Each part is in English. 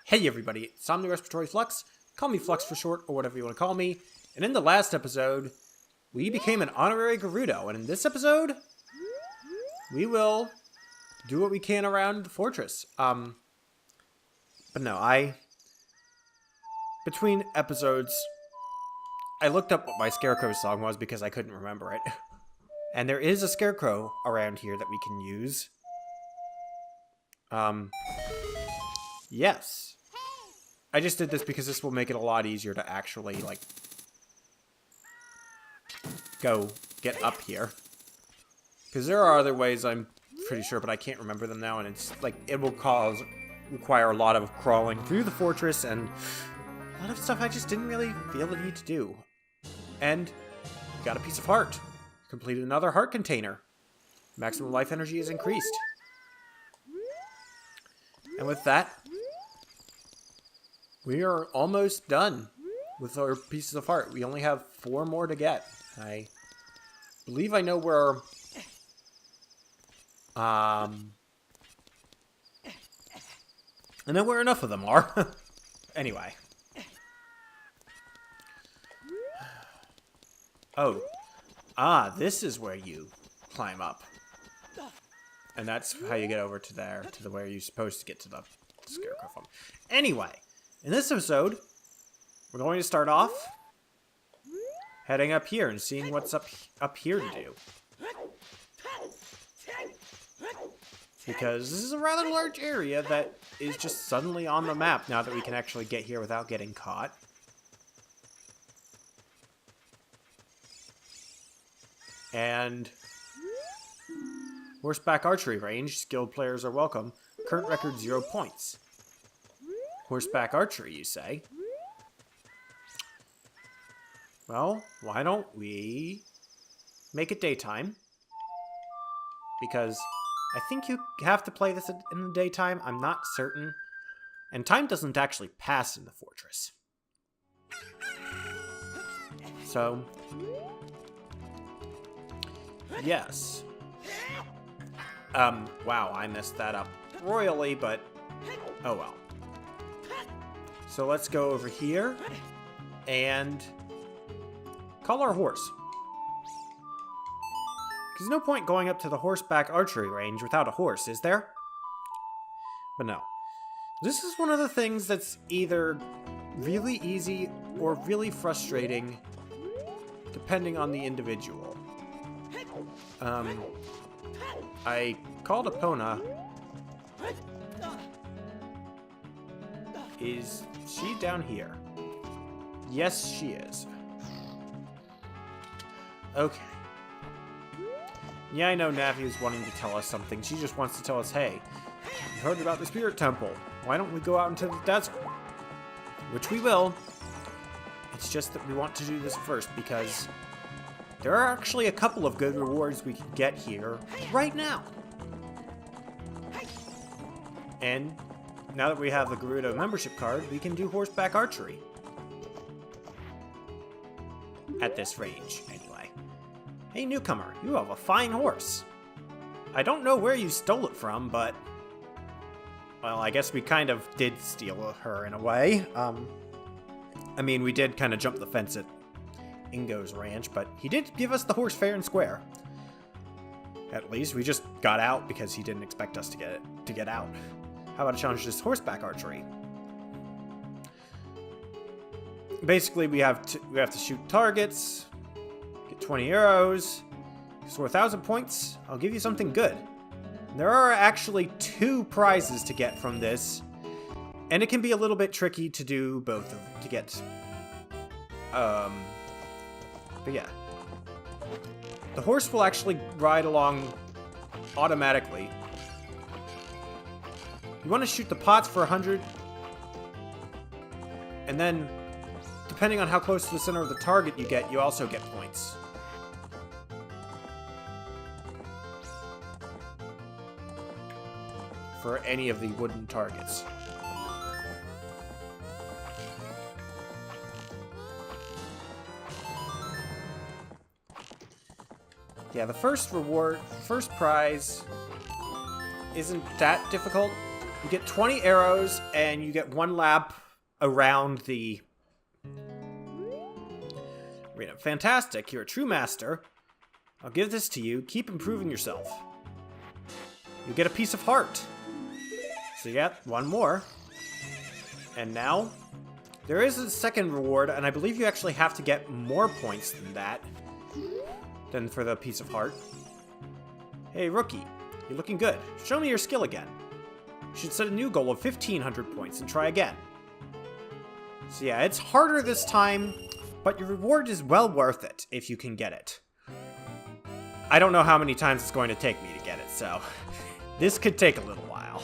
Hey everybody, it's Omni Respiratory Flux. Call me Flux for short, or whatever you want to call me. And in the last episode, we became an honorary Gerudo. And in this episode, we will do what we can around the fortress. But no, between episodes, I looked up what my Scarecrow song was because I couldn't remember it. And there is a Scarecrow around here that we can use. Yes. I just did this because this will make it a lot easier to actually, like, go get up here. Because there are other ways, I'm pretty sure, but I can't remember them now, and it's, like, it will require a lot of crawling through the fortress, and a lot of stuff I just didn't really feel the need to do. And got a piece of heart. Completed another heart container. Maximum life energy is increased. And with that, we are almost done with our pieces of heart. We only have 4 more to get. I believe I know where... I know where enough of them are. Anyway. Oh. This is where you climb up. And that's how you get over to there, to where you're supposed to get to the Scarecrow farm. Anyway, in this episode, we're going to start off heading up here and seeing what's up here to do. Because this is a rather large area that is just suddenly on the map now that we can actually get here without getting caught. And horseback archery range. Skilled players are welcome. Current record 0 points. Horseback archery, you say? Well, why don't we make it daytime? Because I think you have to play this in the daytime. I'm not certain. And time doesn't actually pass in the fortress. So, yes. Wow, I messed that up royally, but oh well. So let's go over here and call our horse. Because no point going up to the horseback archery range without a horse, is there? But no. This is one of the things that's either really easy or really frustrating, depending on the individual. I called Epona. Is she down here? Yes, she is. Okay. Yeah, I know Navi is wanting to tell us something. She just wants to tell us, hey, you heard about the Spirit Temple. Why don't we go out into the desert? Which we will. It's just that we want to do this first because there are actually a couple of good rewards we can get here right now. And now that we have the Gerudo membership card, we can do horseback archery. At this range, anyway. Hey newcomer, you have a fine horse. I don't know where you stole it from, but... well, I guess we kind of did steal her in a way. I mean, we did kind of jump the fence at Ingo's ranch, but he did give us the horse fair and square. At least we just got out because he didn't expect us to get out. How about a challenge to horseback archery? Basically, we have to shoot targets, get 20 arrows, score 1,000 points. I'll give you something good. There are actually 2 prizes to get from this, and it can be a little bit tricky to do both of them to get. But yeah, the horse will actually ride along automatically. You want to shoot the pots for 100, and then, depending on how close to the center of the target you get, you also get points. For any of the wooden targets. Yeah, the first prize isn't that difficult. You get 20 arrows, and you get 1 lap around the arena. Fantastic, you're a true master. I'll give this to you. Keep improving yourself. You get a piece of heart. So you get 1 more. And now, there is a second reward, and I believe you actually have to get more points than that. Than for the piece of heart. Hey, rookie. You're looking good. Show me your skill again. You should set a new goal of 1,500 points and try again. So yeah, it's harder this time, but your reward is well worth it if you can get it. I don't know how many times it's going to take me to get it, so this could take a little while.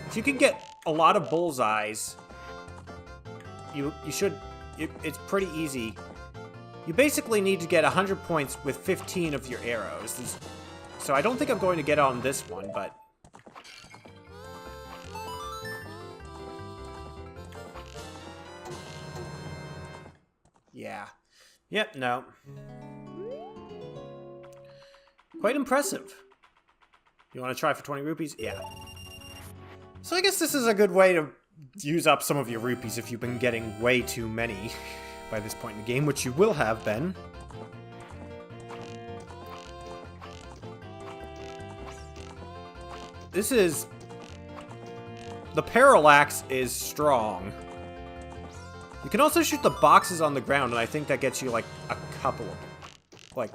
If you can get a lot of bullseyes, it's pretty easy. You basically need to get 100 points with 15 of your arrows. So I don't think I'm going to get on this one, but... yeah. Yep, no. Quite impressive. You want to try for 20 rupees? Yeah. So I guess this is a good way to use up some of your rupees if you've been getting way too many by this point in the game, which you will have been. This is... the parallax is strong. You can also shoot the boxes on the ground, and I think that gets you, like, a couple of them. Like,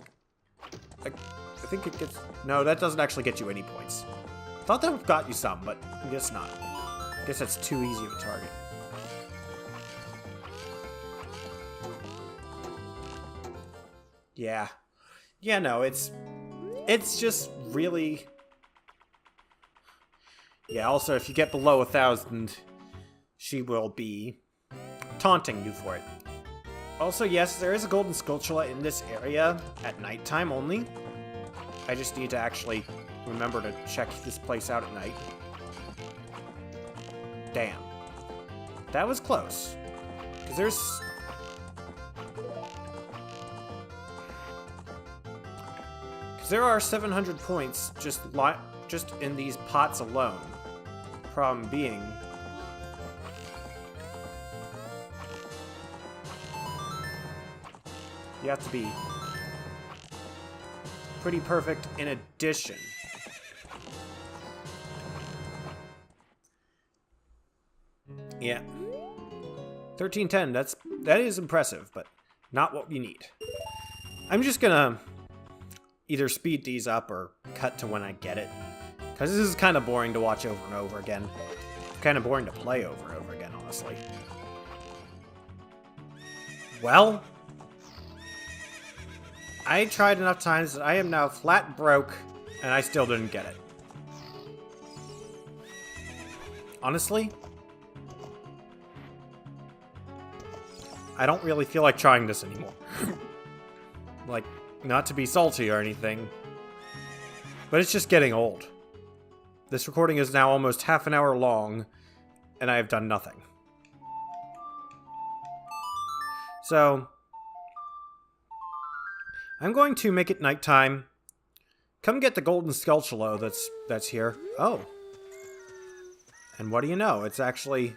I think it gets... no, that doesn't actually get you any points. I thought that got you some, but I guess not. I guess that's too easy of a target. Yeah. Yeah, no, it's just really... yeah, also, if you get below 1,000, she will be taunting you for it. Also, yes, there is a golden Skulltula in this area at nighttime only. I just need to actually remember to check this place out at night. Damn. That was close. Because there's... because there are 700 points just in these pots alone. Problem being... you have to be pretty perfect in addition. Yeah. 1310, that is impressive, but not what we need. I'm just gonna either speed these up or cut to when I get it. Because this is kind of boring to watch over and over again. Kind of boring to play over and over again, honestly. Well, I tried enough times that I am now flat broke, and I still didn't get it. Honestly, I don't really feel like trying this anymore. Like, not to be salty or anything, but it's just getting old. This recording is now almost half an hour long, and I have done nothing. So, I'm going to make it nighttime. Come get the golden Skulltula that's here. Oh. And what do you know? It's actually...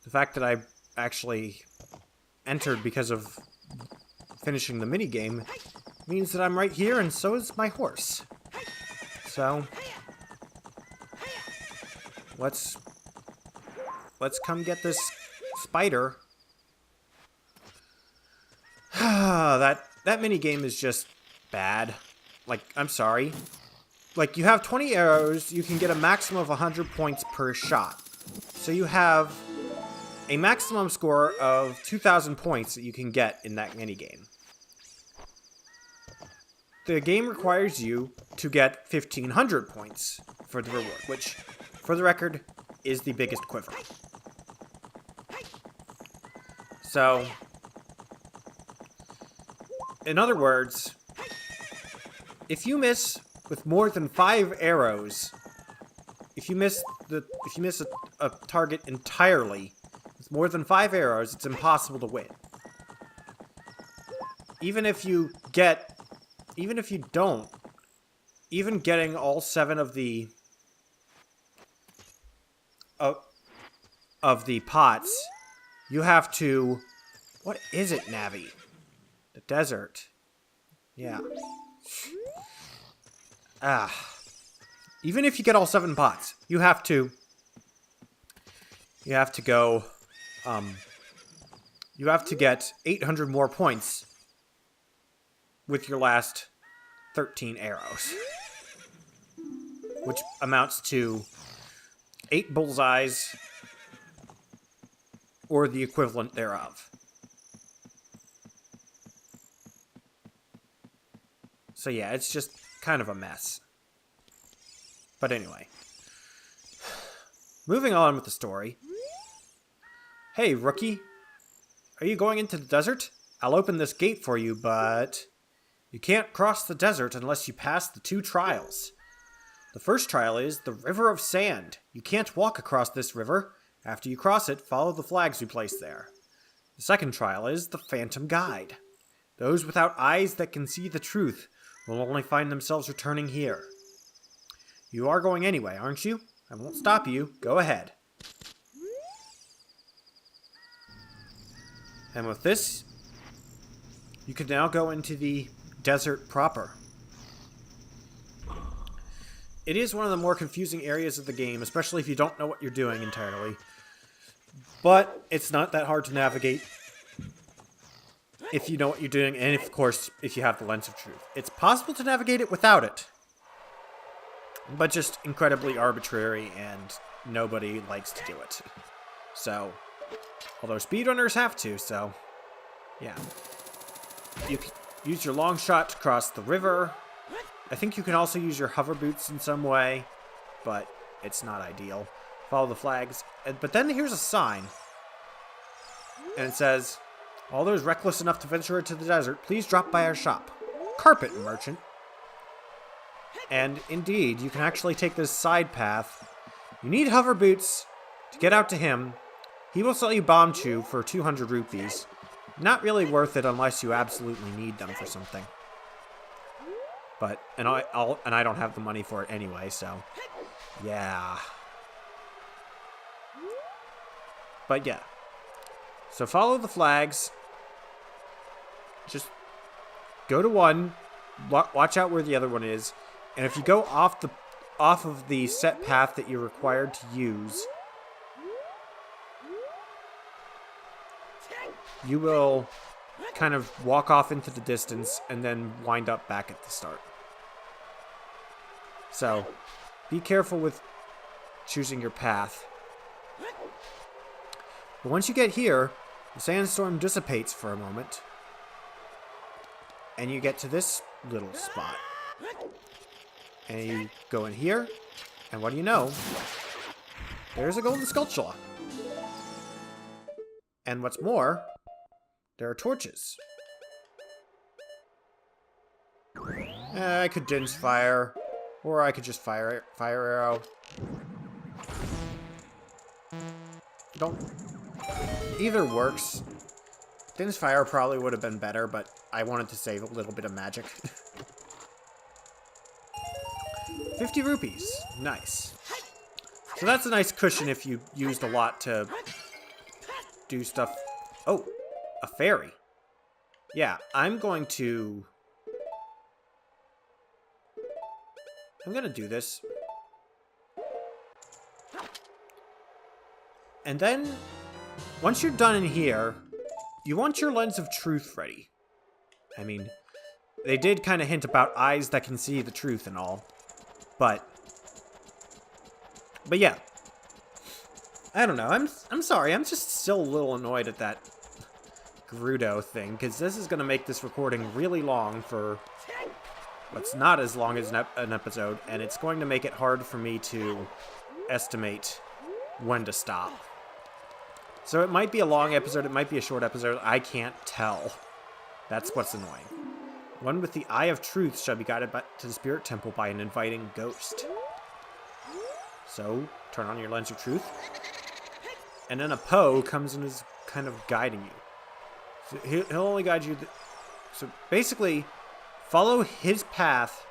the fact that I actually entered because of finishing the minigame means that I'm right here, and so is my horse. So... let's come get this spider. That minigame is just bad. Like, I'm sorry. Like, you have 20 arrows, you can get a maximum of 100 points per shot. So you have a maximum score of 2,000 points that you can get in that minigame. The game requires you to get 1,500 points for the reward, which, for the record, is the biggest quiver. So... in other words, if you miss with more than 5 arrows, if you miss a target entirely with With more than 5 arrows, it's impossible to win. Even if you don't, even getting all 7 of the pots, you have to... What is it, Navi? The desert. Yeah. Even if you get all 7 pots, you have to go, you have to get 800 more points with your last 13 arrows. Which amounts to 8 bullseyes, or the equivalent thereof. So yeah, it's just kind of a mess. But anyway. Moving on with the story. Hey, rookie. Are you going into the desert? I'll open this gate for you, but... You can't cross the desert unless you pass the 2 trials. The first trial is the River of Sand. You can't walk across this river. After you cross it, follow the flags we place there. The second trial is the Phantom Guide. Those without eyes that can see the truth will only find themselves returning here. You are going anyway, aren't you? I won't stop you. Go ahead. And with this, you can now go into the desert proper. It is one of the more confusing areas of the game, especially if you don't know what you're doing entirely. But it's not that hard to navigate if you know what you're doing, and of course, if you have the Lens of Truth. It's possible to navigate it without it, but just incredibly arbitrary, and nobody likes to do it. So, although speedrunners have to, so, yeah. You can use your long shot to cross the river. I think you can also use your hover boots in some way, but it's not ideal. Follow the flags. But then here's a sign, and it says, all those reckless enough to venture into the desert, please drop by our shop. Carpet Merchant. And indeed, you can actually take this side path. You need hover boots to get out to him. He will sell you bomb chew for 200 rupees. Not really worth it unless you absolutely need them for something. But, and I don't have the money for it anyway, so, yeah. But yeah. So follow the flags. Just go to one, watch out where the other one is, and if you go off of the set path that you're required to use, you will kind of walk off into the distance and then wind up back at the start. So, be careful with choosing your path. But once you get here, the sandstorm dissipates for a moment, and you get to this little spot. And you go in here, and what do you know? There's a golden sculpture. And what's more, there are torches. I could dinge fire, or I could just fire arrow. Either works. Dinge fire probably would have been better, but I wanted to save a little bit of magic. 50 rupees. Nice. So that's a nice cushion if you used a lot to do stuff. Oh, a fairy. Yeah, I'm gonna do this. And then, once you're done in here, you want your Lens of Truth ready. I mean, they did kind of hint about eyes that can see the truth and all. But yeah. I don't know. I'm sorry. I'm just still a little annoyed at that Gerudo thing, because this is going to make this recording really long for what's not as long as an episode, and it's going to make it hard for me to estimate when to stop. So it might be a long episode, it might be a short episode, I can't tell. That's what's annoying. One with the Eye of Truth shall be guided to the Spirit Temple by an inviting ghost. So, turn on your Lens of Truth. And then a Poe comes and is kind of guiding you. So he'll only guide you. So basically, follow his path.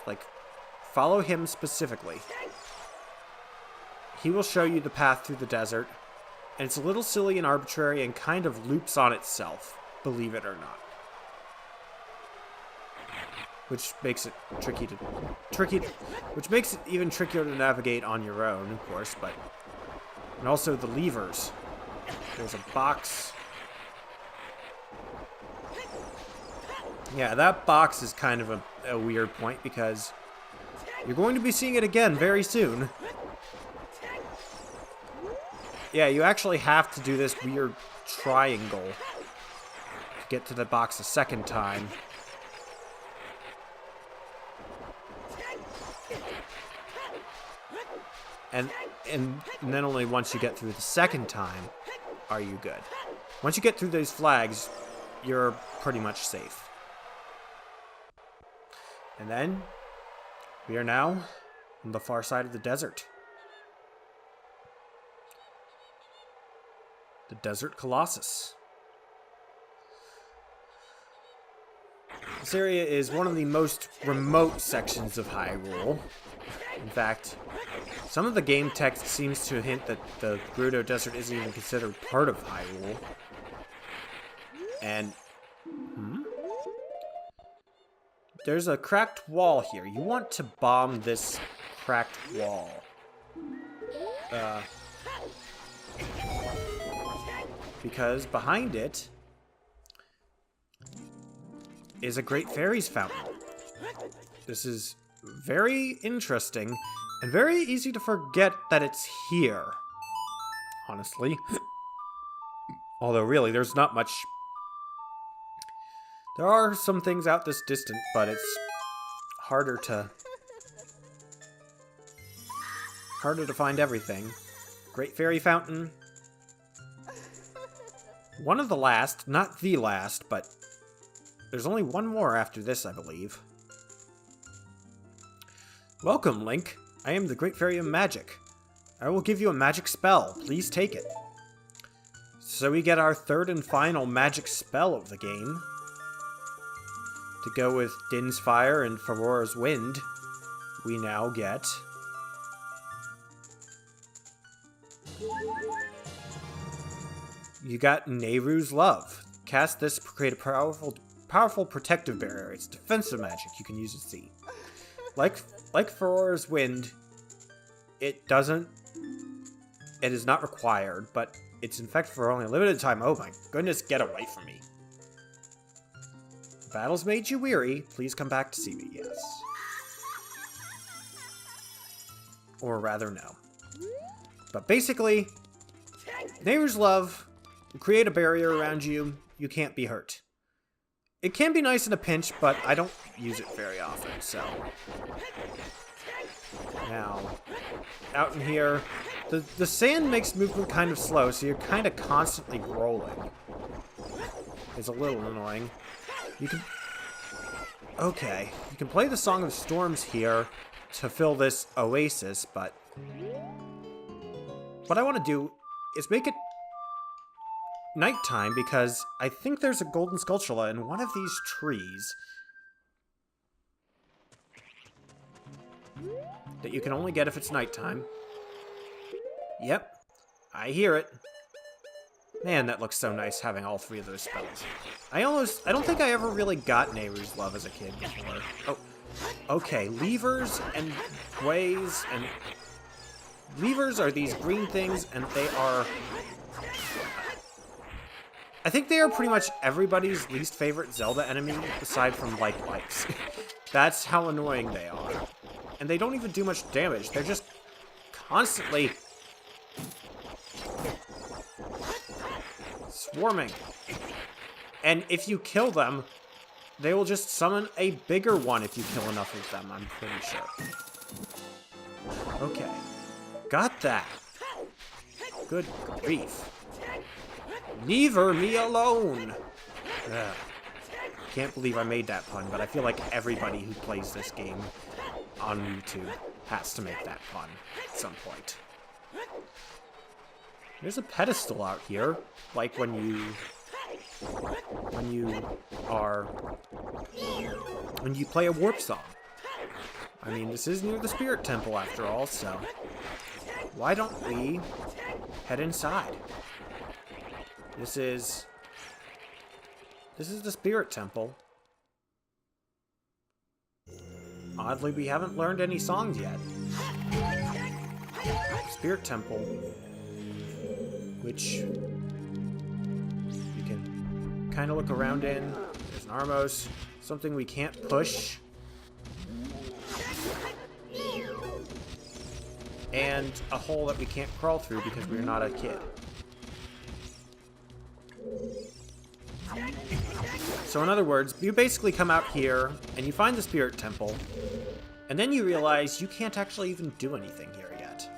Like, follow him specifically. He will show you the path through the desert. And it's a little silly and arbitrary and kind of loops on itself, believe it or not. Which makes it which makes it even trickier to navigate on your own, of course, but... And also the levers. There's a box. Yeah, that box is kind of a weird point because you're going to be seeing it again very soon. Yeah, you actually have to do this weird triangle to get to the box a second time. And then only once you get through the second time are you good. Once you get through those flags, you're pretty much safe. And then, we are now on the far side of the desert. The Desert Colossus. This area is one of the most remote sections of Hyrule. In fact, some of the game text seems to hint that the Gerudo Desert isn't even considered part of Hyrule. And... There's a cracked wall here. You want to bomb this cracked wall. Because behind it is a Great Fairies Fountain. This is very interesting and very easy to forget that it's here, honestly. Although really, there's not much... There are some things out this distant, but it's harder to find everything. Great Fairy Fountain. One of the last, not the last, but there's only one more after this, I believe. Welcome, Link. I am the Great Fairy of Magic. I will give you a magic spell. Please take it. So we get our third and final magic spell of the game. To go with Din's Fire and Farora's Wind, we now get... You got Nehru's Love. Cast this to create a powerful protective barrier. It's defensive magic you can use at sea. Like Farora's Wind, it is not required, but it's in effect for only a limited time. Oh my goodness, get away from me. Battle's made you weary. Please come back to see me. Yes. Or rather, no. But basically, Nehru's Love will create a barrier around you. You can't be hurt. It can be nice in a pinch, but I don't use it very often, so... Now, out in here, the sand makes movement kind of slow, so you're kind of constantly rolling. It's a little annoying. You can... Okay, you can play the Song of Storms here to fill this oasis, but... What I want to do is make it nighttime, because I think there's a golden Skulltula in one of these trees that you can only get if it's nighttime. Yep, I hear it. Man, that looks so nice having all three of those spells. I don't think I ever really got Nehru's Love as a kid before. Oh, okay, levers and ways and... Levers are these green things, and they are... I think they are pretty much everybody's least favorite Zelda enemy, aside from, like, likes. That's how annoying they are. And they don't even do much damage. They're just constantly... swarming. And if you kill them, they will just summon a bigger one if you kill enough of them, I'm pretty sure. Okay. Got that. Good grief. Leave me alone! Ugh. Can't believe I made that pun, but I feel like everybody who plays this game on YouTube has to make that pun at some point. There's a pedestal out here, like when you play a warp song. I mean, this is near the Spirit Temple after all, so why don't we head inside? This is the Spirit Temple. Oddly, we haven't learned any songs yet. Spirit Temple, which you can kind of look around in. There's an Armos, something we can't push. And a hole that we can't crawl through because we're not a kid. So in other words, you basically come out here and you find the Spirit Temple, and then you realize you can't actually even do anything here yet.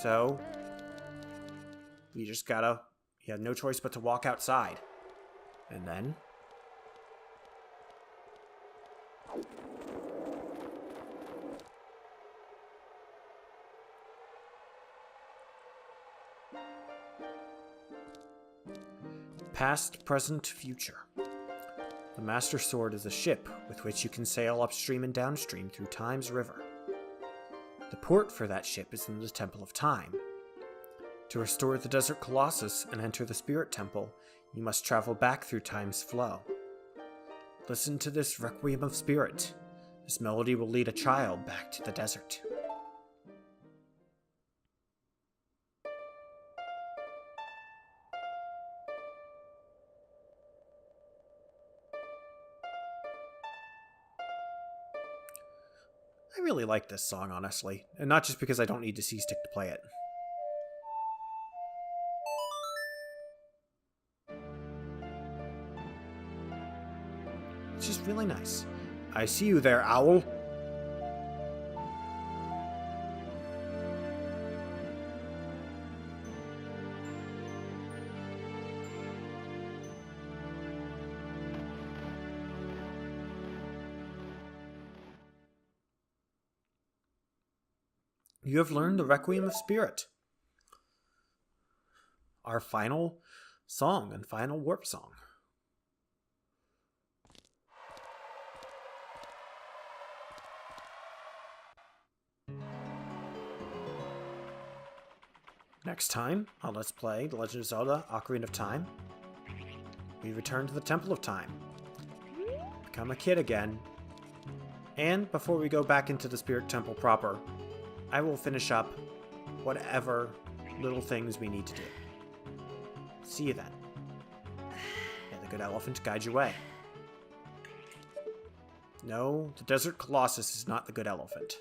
So you have no choice but to walk outside. And then past, present, future. The Master Sword is a ship with which you can sail upstream and downstream through Time's river. The port for that ship is in the Temple of Time. To restore the Desert Colossus and enter the Spirit Temple, you must travel back through Time's flow. Listen to this Requiem of Spirit. This melody will lead a child back to the desert. I really like this song, honestly, and not just because I don't need to C-Stick to play it. It's just really nice. I see you there, owl. You have learned the Requiem of Spirit. Our final song and final warp song. Next time on Let's Play The Legend of Zelda Ocarina of Time, we return to the Temple of Time, become a kid again, and before we go back into the Spirit Temple proper, I will finish up whatever little things we need to do. See you then. May the good elephant guide your way. No, the Desert Colossus is not the good elephant.